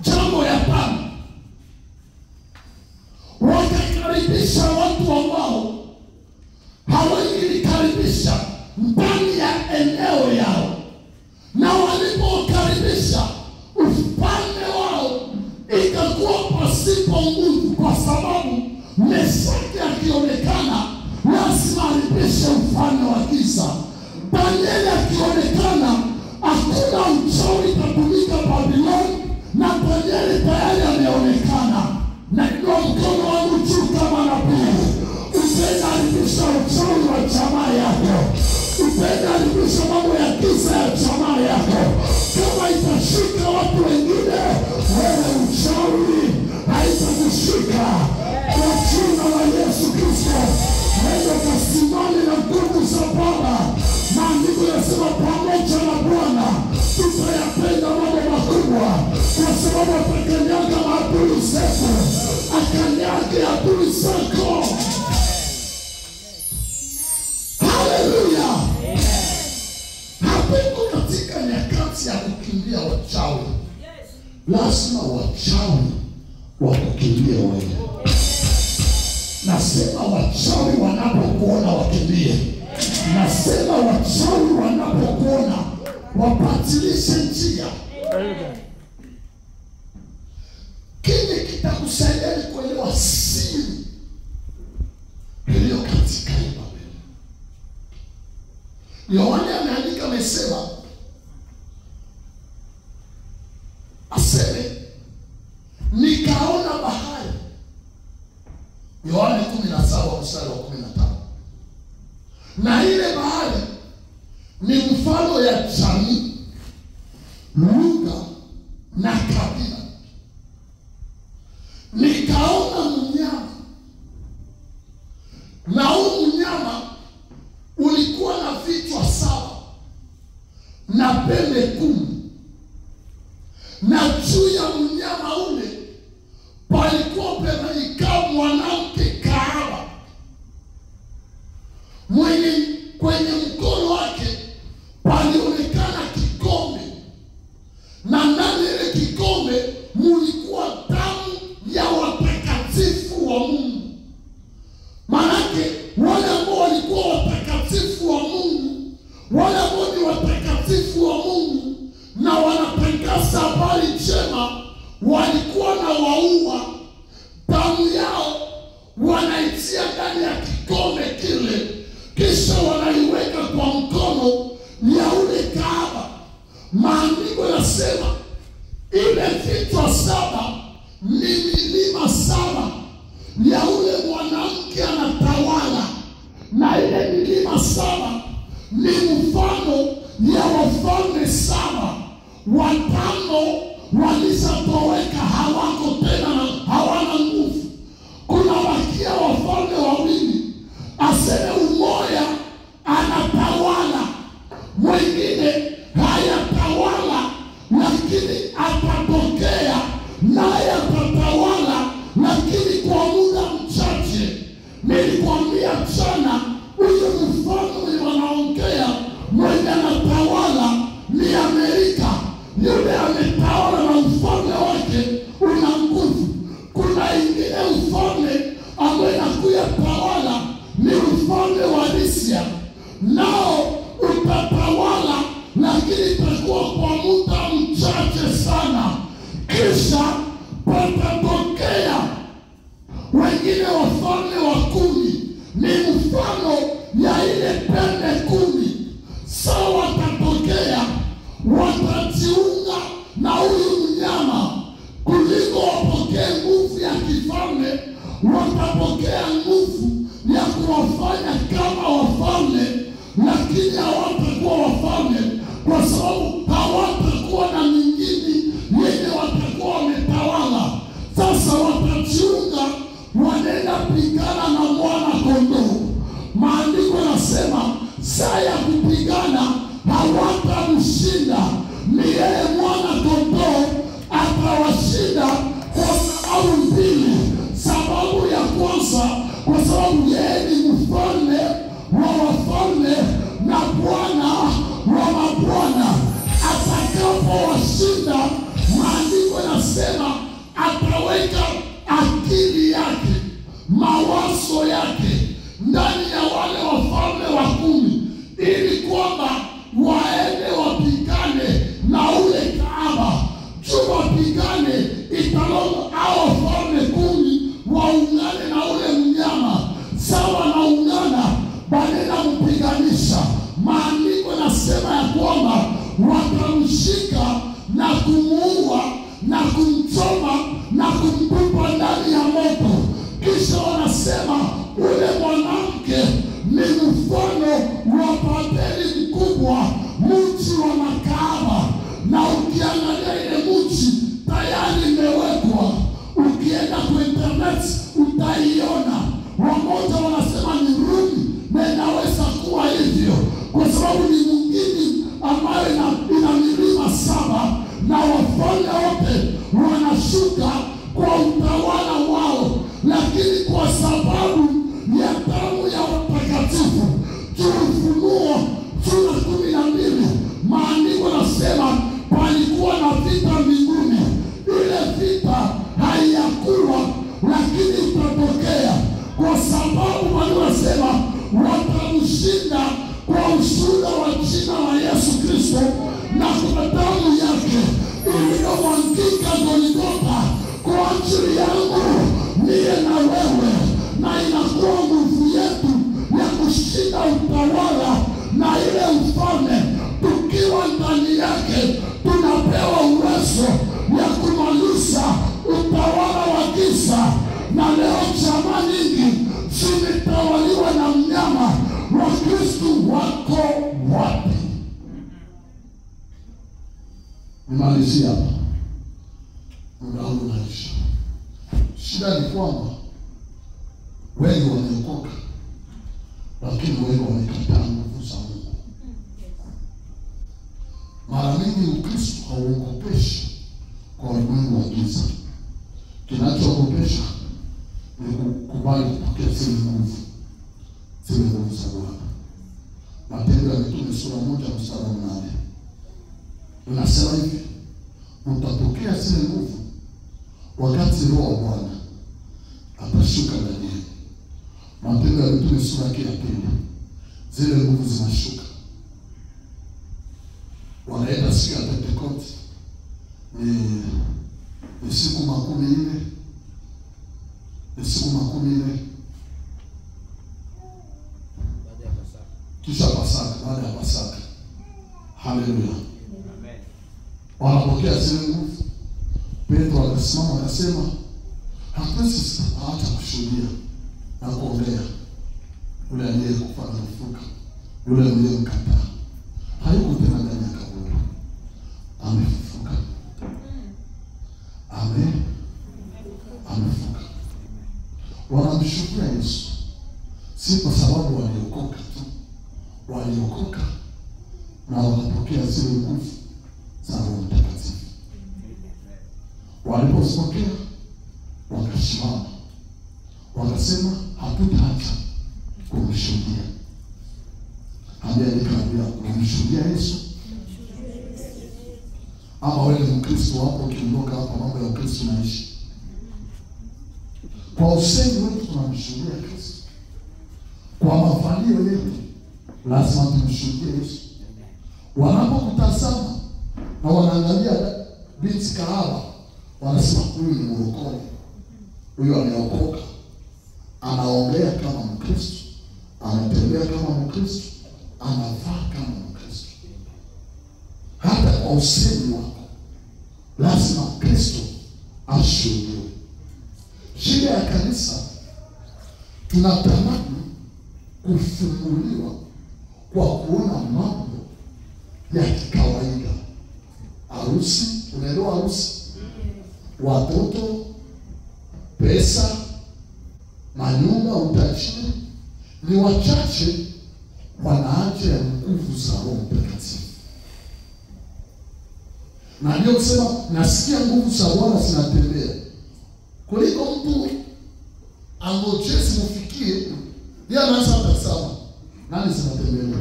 Jambo ya tano, wakakaribisha watu ambao hawaingilikaribisha ndani ya eneo yao, na walipokaribisha ufalme wao ikakuwa pasipo nguvu, kwa sababu Meshaki akionekana lazima alipishe ufalme wa giza. Danieli akionekana hakuna uchawi utatumika Babiloni, na Danieli tayari ameonekana. Na inua mkono wangu juu kama nabii. Upenda alipisha uchawi wa jamaa yako. Upenda alipisha mambo ya giza ya jamaa yako. Kama itashika watu wengine, wewe uchawi haitakushika. Kwa jina la Yesu Kristo, wewe kasimame na nguvu za Baba. Maandiko yanasema pamoja na Bwana tutayapenda mambo makubwa, kwa sababu atakanyaga maadui zetu, akanyage adui zako. Haleluya. Hapo katika nyakati ya kukimbia wachawi, lazima wachawi wakukimbie wewe. Nasema wachawi wanapokuona wakimbie. Nasema wachawi wanapokuona wabatilishe njia. Kile kitakusaidia ni kuelewa siri iliyo katika Babeli. Yohana ameandika, amesema, aseme nikaona bahari. Yohana 17:15. Na ile bahari ni mfano ya jamii, lugha na kabila. Nikaona mnyama, na huu mnyama ulikuwa na vichwa 7 na pembe 10, na juu ya mnyama ule palikuwa pamekaa mwanamke kahaba mwenye kwenye mkono wake palionekana kikombe, na ndani ya kikombe mulikuwa damu ya watakatifu wa Mungu. Manake wale ambao walikuwa watakatifu wa Mungu, wale ambao ni watakatifu wa Mungu na wanatangaza habari njema, walikuwa na waua anasema ile vichwa 7 ni milima 7 ya ule mwanamke anatawala, na ile milima 7 ni mfano ya wafalme 7. 5 walishatoweka, hawako tena na hawana nguvu. Kuna wakia wafalme 2. Aseme umoja anatawala, mwingine hayatawala, lakini atatokea naye atatawala, lakini kwa muda mchache. Nilikwambia jana, huyo mfalme wanaongea mwenye anatawala ni Amerika. Yule ametawala na ufalme wake una nguvu. Kuna ingine ufalme ambaye nakuya tawala ni ufalme wa Russia. Nao utatawala, lakini itakuwa kwa muda mchache sana. Kisha patatokea wengine wafalme wa 10. Ni mfano ya ile pembe 10. Sawa, watatokea, watajiunga na huyu mnyama. Kuliko wapokee nguvu ya kifalme, watapokea nguvu ya kuwafanya kama wafalme, lakini hawatakuwa wafalme kwa sababu hawatakuwa na mingine yenye watakuwa wametawala. Sasa watajiunga, wanaenda pigana na mwana kondoo. Maandiko yanasema saa ya kupigana hawatamshinda, ni yeye mwana kondoo atawashinda kwa sababu 2. Sababu ya kwanza, kwa sababu yeye ni mfalme wa wafalme na Bwana wa mabwana. Atakapowashinda, maandiko yanasema ataweka akili yake, mawazo yake ndani ya wale wafalme wa 10, ili kwamba waende wapigane na ule Kaaba. Wapigane italongo hao wafalme 10 waungane na ule mnyama. Sawa na ungana, banena mpiganisha. Maandiko nasema ya kwamba watamshika na kumuua na kumchoma na kumtupa ndani ya moto. Kisha wanasema ule mwanamke ni mfano wa Babeli mkubwa, mji wa makaaba. Na ukiangalia ile mji tayari imewekwa, ukienda kwa internet utaiona. Wamoja wanasema ni Rumi, na inaweza kuwa hivyo kwa sababu ni mwingine ambayo ina milima 7, na wafalme wote wanashuka kwa utawala wao. Lakini kwa sababu ya damu ya watakatifu, Ufunuo sura 12, maandiko nasema palikuwa na vita mbinguni. Ile vita haiyakuwa, lakini itatokea kwa sababu wanasema watamshinda kwa ushuhuda wa jina la Yesu Kristo na kwa damu yake iliyomwagika Golgotha kwa ajili yangu niye na wewe. Na inakuwa nguvu yetu ya kushinda utawala na ile ufalme. Tukiwa ndani yake tunapewa uwezo ya kumaliza utawala wa giza. Na leo chama nyingi zimetawaliwa na mnyama. Wakristo wako wapi? Nimalizia hapa. Unaisha. Shida ni kwamba wengi wameokoka, lakini wengi wamekataa nguvu za Mungu. Mara nyingi Ukristo hauogopeshi kwa ulimwengu wa giza. Kinachoogopesha ni kukubali kupokea zile nguvu za Bwana. Matendo ya Mitume sura 1:8 unasema hivi: utapokea zile nguvu wakati Roho wa Bwana atashuka ndani yenu. Matendo ya Mitume sura 2, zile nguvu zinashuka. Wanaenda siku ya Pentecost, ni siku 40, ni siku 40 kisha Pasaka, baada ya Pasaka. Haleluya. Amen. wanapokea zile nguvu. Petro akasimama akasema, hatuwezi hata kushuhudia na kuongea yule aliyekufa na kufufuka, yule aliyemkataa hayuko tena ndani ya kaburi, amefufuka. Amefufuka. Wanamshuhudia Yesu si kwa sababu waliokoka tu, waliokoka na wakapokea zile nguvu za Roho Mtakatifu. Walipopokea wakasimama wakasema, hatutaacha kumshuhudia. Hajaandika kumshuhudia Yesu. Ama wewe ni Mkristo hapo, ukiondoka hapa mambo ya Ukristo naishi. Kwa usemi wetu tunamshuhudia Kristo. Kwa mavalio yetu lazima tumshuhudie Yesu. Wanapokutazama na wanaangalia binti kahaba, wanasema huyu ni mrokole, huyu ameokoka, anaongea kama Mkristo, anatembea kama Mkristo, anavaa kama Mkristo. Hata kwa usemi wako lazima Kristo ashuhudiwe. Shida ya kanisa, tunatamani kufunguliwa kwa kuona mambo ya kikawaida. Harusi, unaelewa harusi? Watoto, pesa, manyumba, utajiri. Ni wachache wanaacha ya nguvu za Roho Mtakatifu. Na ndio kusema nasikia nguvu za Bwana zinatembea. Kuliko mtu angojezi mufikie, yeye anaanza kutazama nani zinatembea.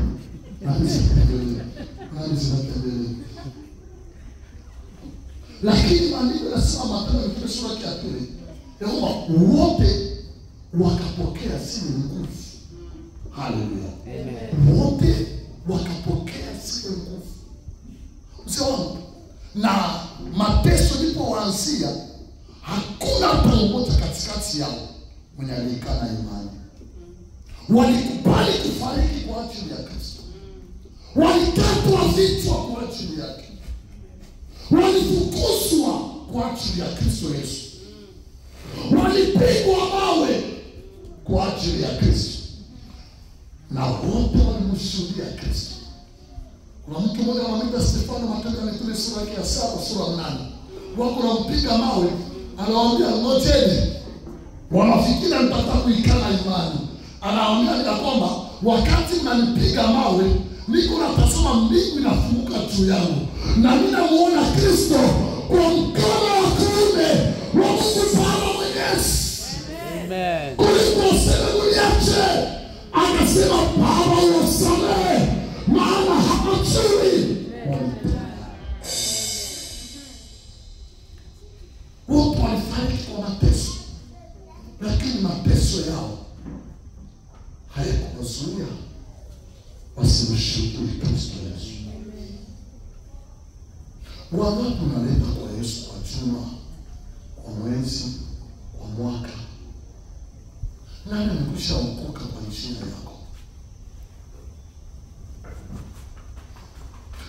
Lakini maandiko yanasema Mathayo sura ya 2, wote wakapokea zile nguvu. Haleluya. Amen. Wote wakapokea zile nguvu. Msiona na mateso yalipoanzia, hakuna mmoja katikati yao mwenye alikana imani. Walikubali kufariki kwa ajili ya Kristo. Walikatwa vichwa kwa ajili yake. Walifukuzwa kwa ajili ya Kristo Yesu. Walipigwa mawe kwa ajili ya Kristo. Na wote walimshuhudia Kristo. Kuna mtu mmoja anamwita Stefano, Matendo ya Mitume sura ya 7 sura 8. Wako wanampiga mawe, anawaambia ngojeni. Wanafikiri mtaka kuikana imani. Anawaambia ya kwamba wakati mnanipiga mawe, niko natazama mbingu inafunguka juu yangu, na ninamuona Kristo kwa mkono wa kuume wa Mungu Baba Mwenyezi. Amen. Kuliko sema niache, akasema Baba uwasamehe, maana hawajui. Wote walifariki kwa mateso, lakini mateso yao hayakuwazuia wasimshuhudie Kristo Yesu. Wangapi unaleta kwa Yesu kwa juma, kwa mwezi, kwa mwaka? Nani amekwisha okoka kwa njia yako?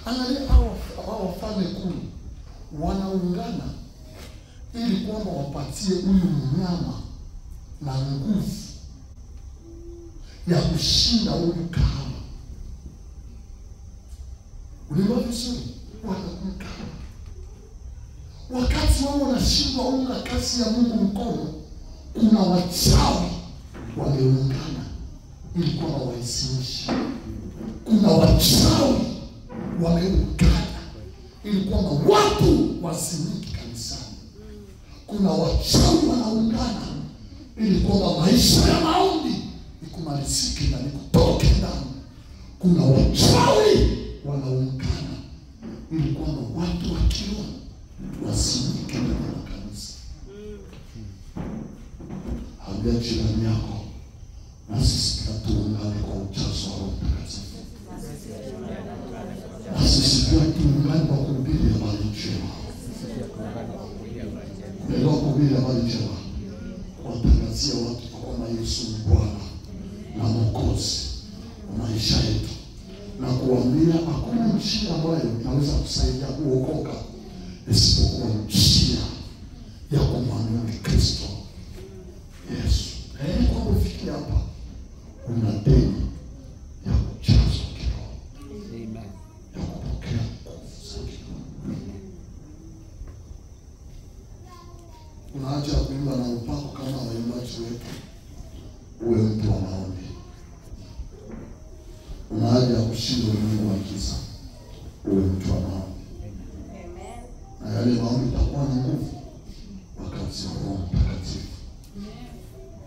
Angalia hao wafalme kuu wanaungana ili kwamba wapatie huyu mnyama na nguvu ya kushinda huyu kahaba. Uliona vizuri? Wanaungana. Wakati wao wanashindwa unga kazi ya Mungu mkono, kuna wachawi wameungana ili kwamba waisimishe. Kuna wachawi wameungana ili kwamba watu wasimiki kanisani. Kuna wachawi wanaungana ili kwamba maisha ya maombi ikumalizike na nikutoke ndani. Kuna wachawi wanaungana ili kwamba watu wakiwa wasimike ndani ya kanisa. Ambia jirani yako, na sisi tuungane kwa ujazo wa Roho Mtakatifu. Na sisi tuungane kwa kuhubiri habari njema. Leo kuhubiri habari njema, kuwatangazia watu kwamba Yesu ni Bwana na Mwokozi wa maisha yetu, na kuambia hakuna njia ambayo inaweza kusaidia kuokoka isipokuwa njia ya kumwamini Kristo Yesu. Kwa kufikia hapa una deni ya kujazwa kiroho. Amen. Ya kupokea nguvu za kiroho. Una haja ya kuimba na upako kama waimbaji wetu. Uwe mtu wa maombi. Una haja ya kushinda ulimwengu wa giza. Uwe mtu wa maombi. Amen. Na yale maombi itakuwa na nguvu wakati Roho Mtakatifu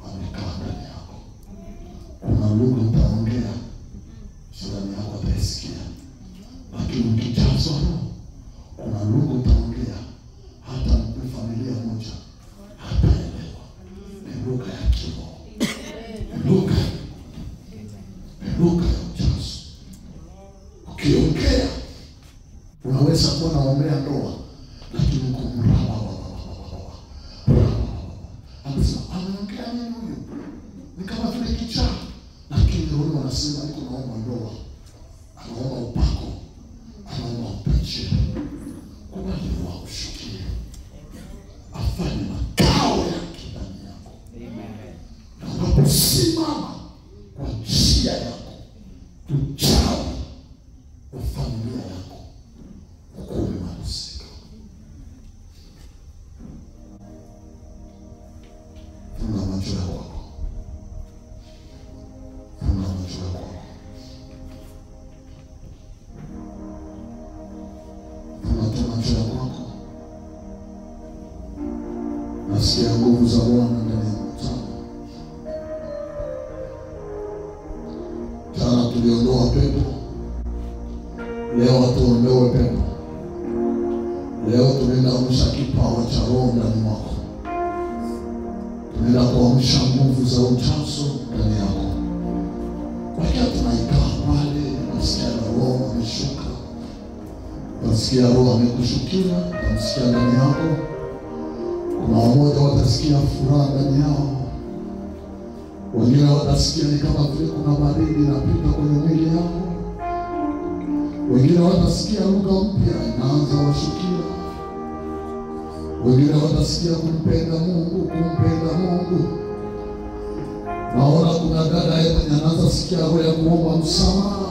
amekaa ndani yako. Kuna lugha utaongea, jirani yako ataisikia. Lakini ukijazwa Roho, kuna lugha utaongea, hata mkuu familia moja hataelewa. Ni lugha ya kiroho. Lugha ya ujazo. Ukiongea, unaweza kuwa naombea ndoa, lakini kumraba anasema anaongea nini huyu? Ni kama vile kichaa, lakini roho anasema niko naomba ndoa, anaomba upako, anaomba utajiri. Kubali Roho akushukie, afanye makao yake ndani yako. Amen. Na unaposimama kwa njia yako, ujao wa familia yako ukuwe malisika. Funga macho yako. Funga macho yako. Funga macho yako. Nasikia nguvu za Bwana ndani ya mkutano. Jana tuliondoa pepo. Leo hatuondoe pepo. Leo tunaenda kuamsha kipawa cha Roho ndani mwako. Tunaenda kuamsha nguvu za ujazo ndani yako. Wakati tunaikaa pale, nasikia Roho ameshuka. Nasikia Roho amekushukia, nasikia ndani yako. Kuna wamoja watasikia furaha ndani yao. Wengine watasikia ni kama vile kuna baridi inapita kwenye mwili yao. Wengine watasikia lugha mpya inaanza washukia. Wengine watasikia kumpenda Mungu. Naona kuna dada yetu anaanza sikia roho ya kuomba msamaha.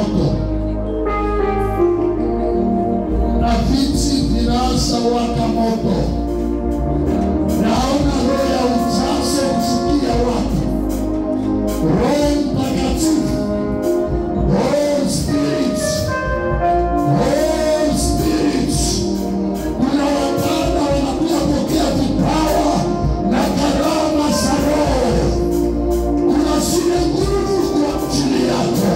moto, na viti vinaanza waka moto. Naona roho ya ujazo kusikia watu. Roho Mtakatifu, Holy Spirit, Holy Spirit. Kuna wakanda wanakuja pokea vipawa na karama za Roho. Kuna zile nguvu kwa ajili yako.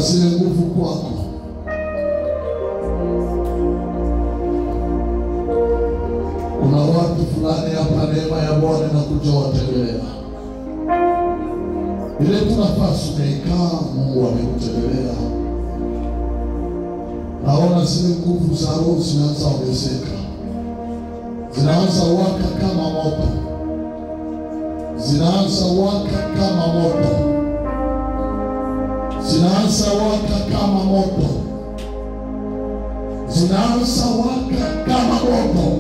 Zile nguvu kwako. Kuna watu fulani hapa neema ya Bwana inakuja watembelea. Ile tunafasi umeikaa, Mungu amekutembelea. Naona zile nguvu za Roho zinaanza ongezeka. Zinaanza waka kama moto. Zinaanza waka kama moto. Zinaanza waka kama moto. Zinaanza waka kama moto.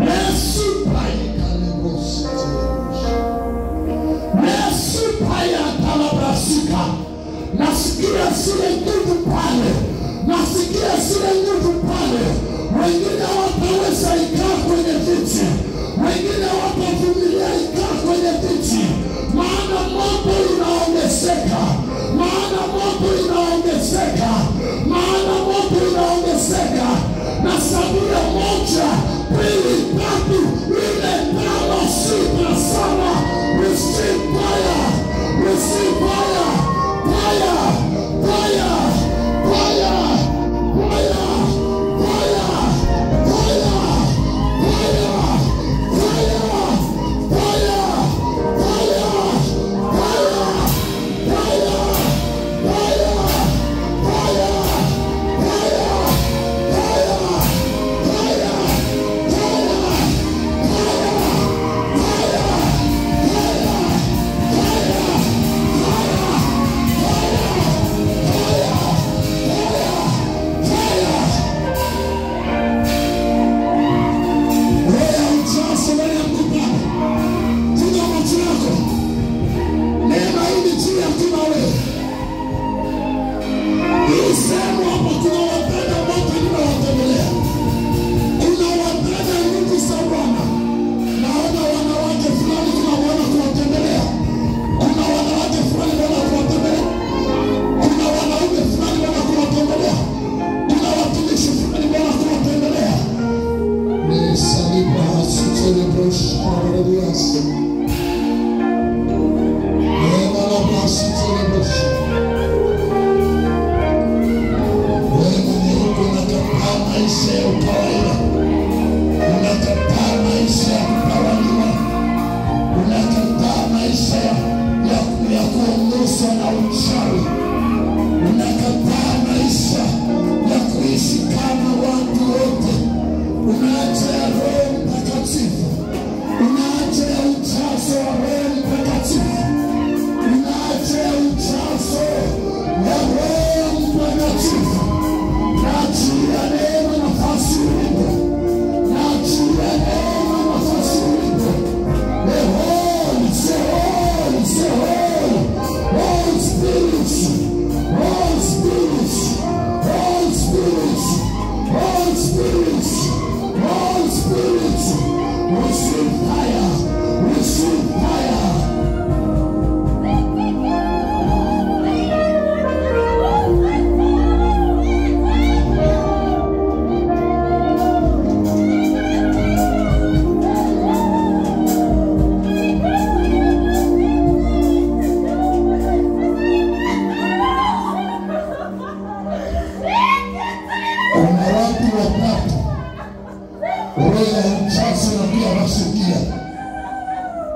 Yesu paya kalebosite. Yesu paya talabrasika. Nasikia zile nguvu pale. Nasikia zile nguvu pale. Wengine wataweza ikaa kwenye viti. Wengine watavumilia ikaa kwenye viti. Maana moto inaongezeka. Maana moto inaongezeka. Maana moto inaongezeka. Na sabia moja, pili, tatu, nne, tano, sita, saba. Receive fire. Receive fire. Fire. Fire. Fire. Fire.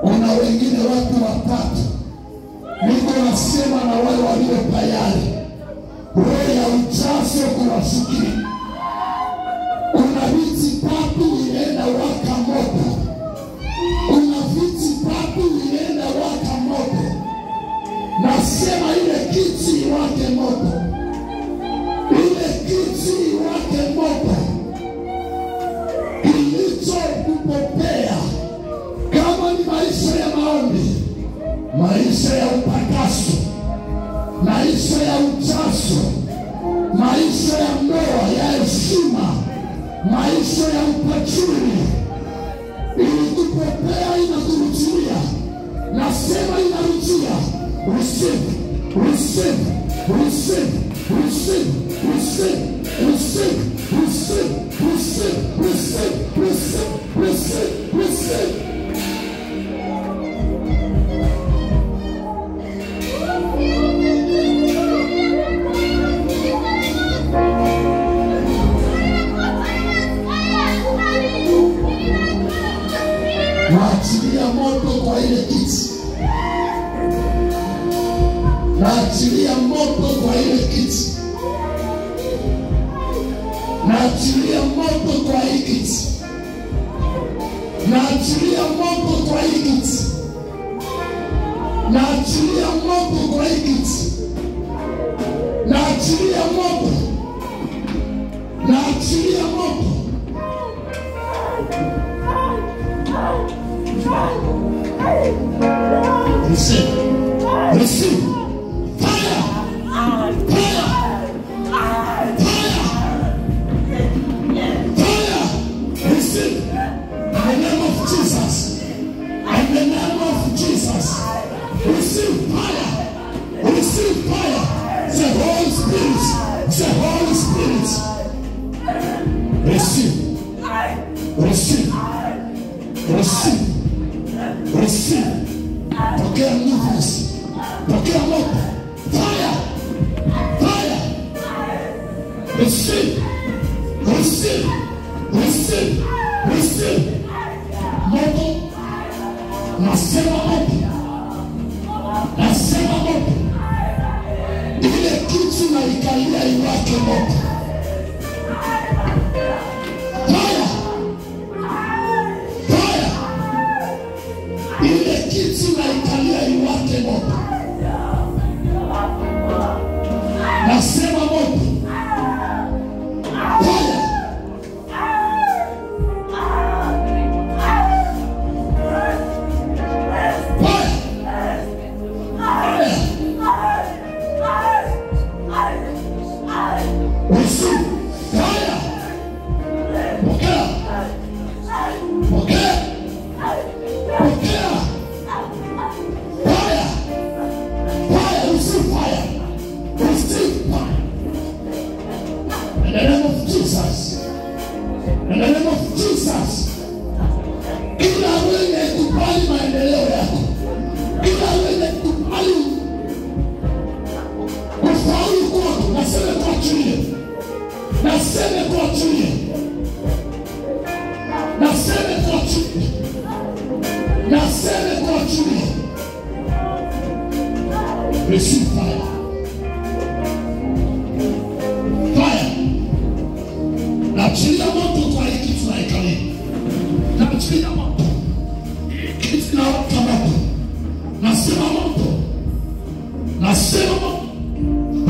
Kuna wengine watu watatu. Mungu anasema na wale walio tayari. Roho ya ujazo kuwashukia. Kuna viti tatu inaenda waka moto. Kuna viti tatu inaenda waka moto. maisha ya maombi, maisha ya upataso, maisha ya ujazo, maisha ya ndoa ya heshima, maisha ya upachuri, ilikupepea inakurudia. Nasema inarudia. Receive, receive, receive, receive, receive, receive, receive, receive, receive, receive, receive, receive. Naachilia moto kwa ile kiti. Naachilia moto kwa ile kiti. Naachilia moto kwa hii kiti. Naachilia moto kwa hii kiti. Naachilia moto kwa hii kiti. Naachilia moto. Naachilia moto. Receive. Receive. Fire. Fire. Fire. Fire. Receive. In the name of Jesus. In the name of Jesus. Receive fire. Receive fire. The Holy Spirit. The Holy Spirit. Receive. Receive. Receive. Receive. Pokea nguvu. Pokea moto. Fire. Fire. Receive. Receive. Receive. Receive. Moto. Nasema moto. Nasema moto. Ile kitu na ikalia iwake moto. Fire. Fire. Ile kitu na ikalia iwake moto. Nasema moto. Fire. In the name of Jesus. In the name of Jesus. Kila wewe kubali maendeleo yako. Kila wewe kubali kufaulu kwako. Nasema kwa chini. Nasema kwa chini. Nasema kwa chini. Nasema kwa chini. Receive fire. Naachilia moto kwa hii kitu na ikalia. Naachilia moto. Kitu na waka moto. Nasema moto. Nasema moto.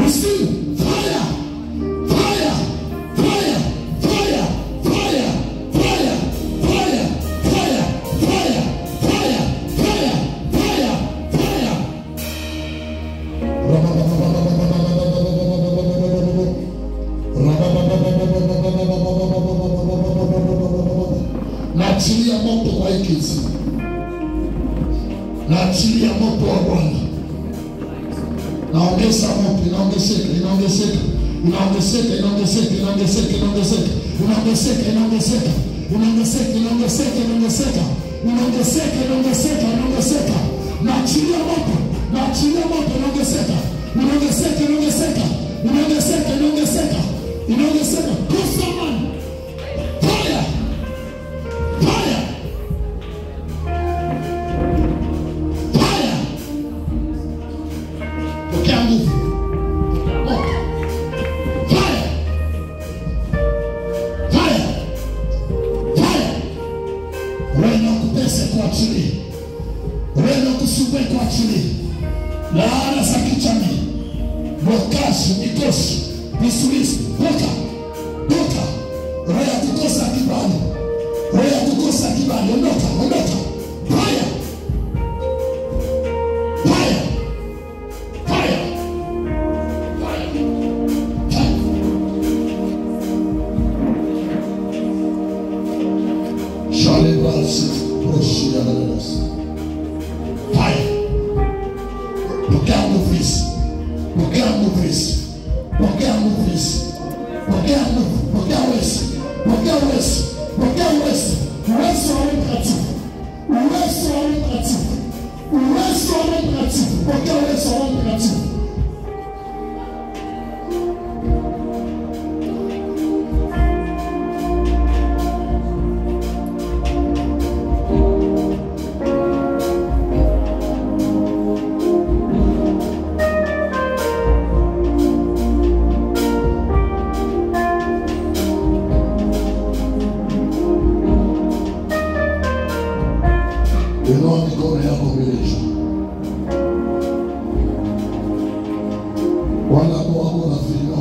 Receive fire. Fire. Fire. Fire. Fire. Fire. Fire. Fire. Fire. Fire. Fire. Fire. Fire. Naachilia moto kwa hii kitu. Naachilia moto wa Bwana. Naongeza moto, inaongezeka, inaongezeka, inaongezeka, inaongezeka, inaongezeka, inaongezeka, inaongezeka, inaongezeka, inaongezeka, inaongezeka, inaongezeka, inaongezeka, inaongezeka, inaongezeka. Naachilia moto, naachilia moto, inaongezeka, inaongezeka, inaongezeka, inaongezeka, inaongezeka, inaongezeka. Kusaman. Fire. Fire. Fire. Pokea nguvu. Moto. Fire. Fire. Fire. Reno kupese kwa chini. Reno kusubwe kwa chini. Laana za kichani. Blokashi, mikoshi, visuizi. Toka. Toka. Roho ya kukosa kibali. Roho ya kukosa kibali. Ondoka. Ondoka. Fire.
Roshi ya darasa. Fire. Pokea nguvu hizi. Pokea nguvu hizi. Pokea nguvu hizi. Pokea nguvu. Pokea uwezo. Pokea uwezo. Pokea uwezo. Uwezo wa mtakatifu. Uwezo wa mtakatifu. Uwezo wa mtakatifu. Pokea uwezo wa mtakatifu. Inua mikono yako mbele juu. Wala ambao wako na filimia